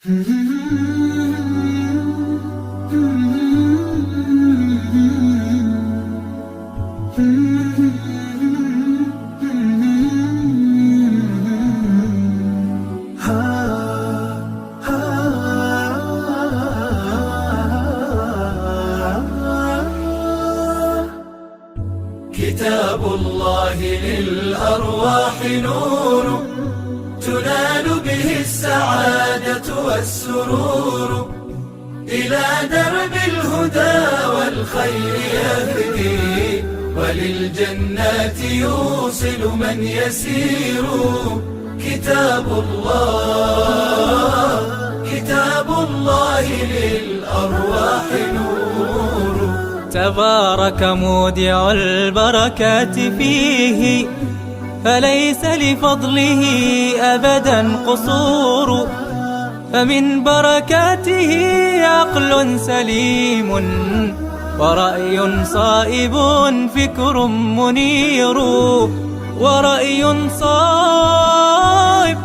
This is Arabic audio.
كتاب الله للأرواح نور، تنال به السعادة والسرور، إلى درب الهدى والخير يهدي، وللجنات يوصل من يسير. كتاب الله للأرواح نور. تبارك مودع البركات فيه، فليس لفضله أبدا قصور. فمن بركاته عقل سليم، ورأي صائب فكر منير. ورأي صائب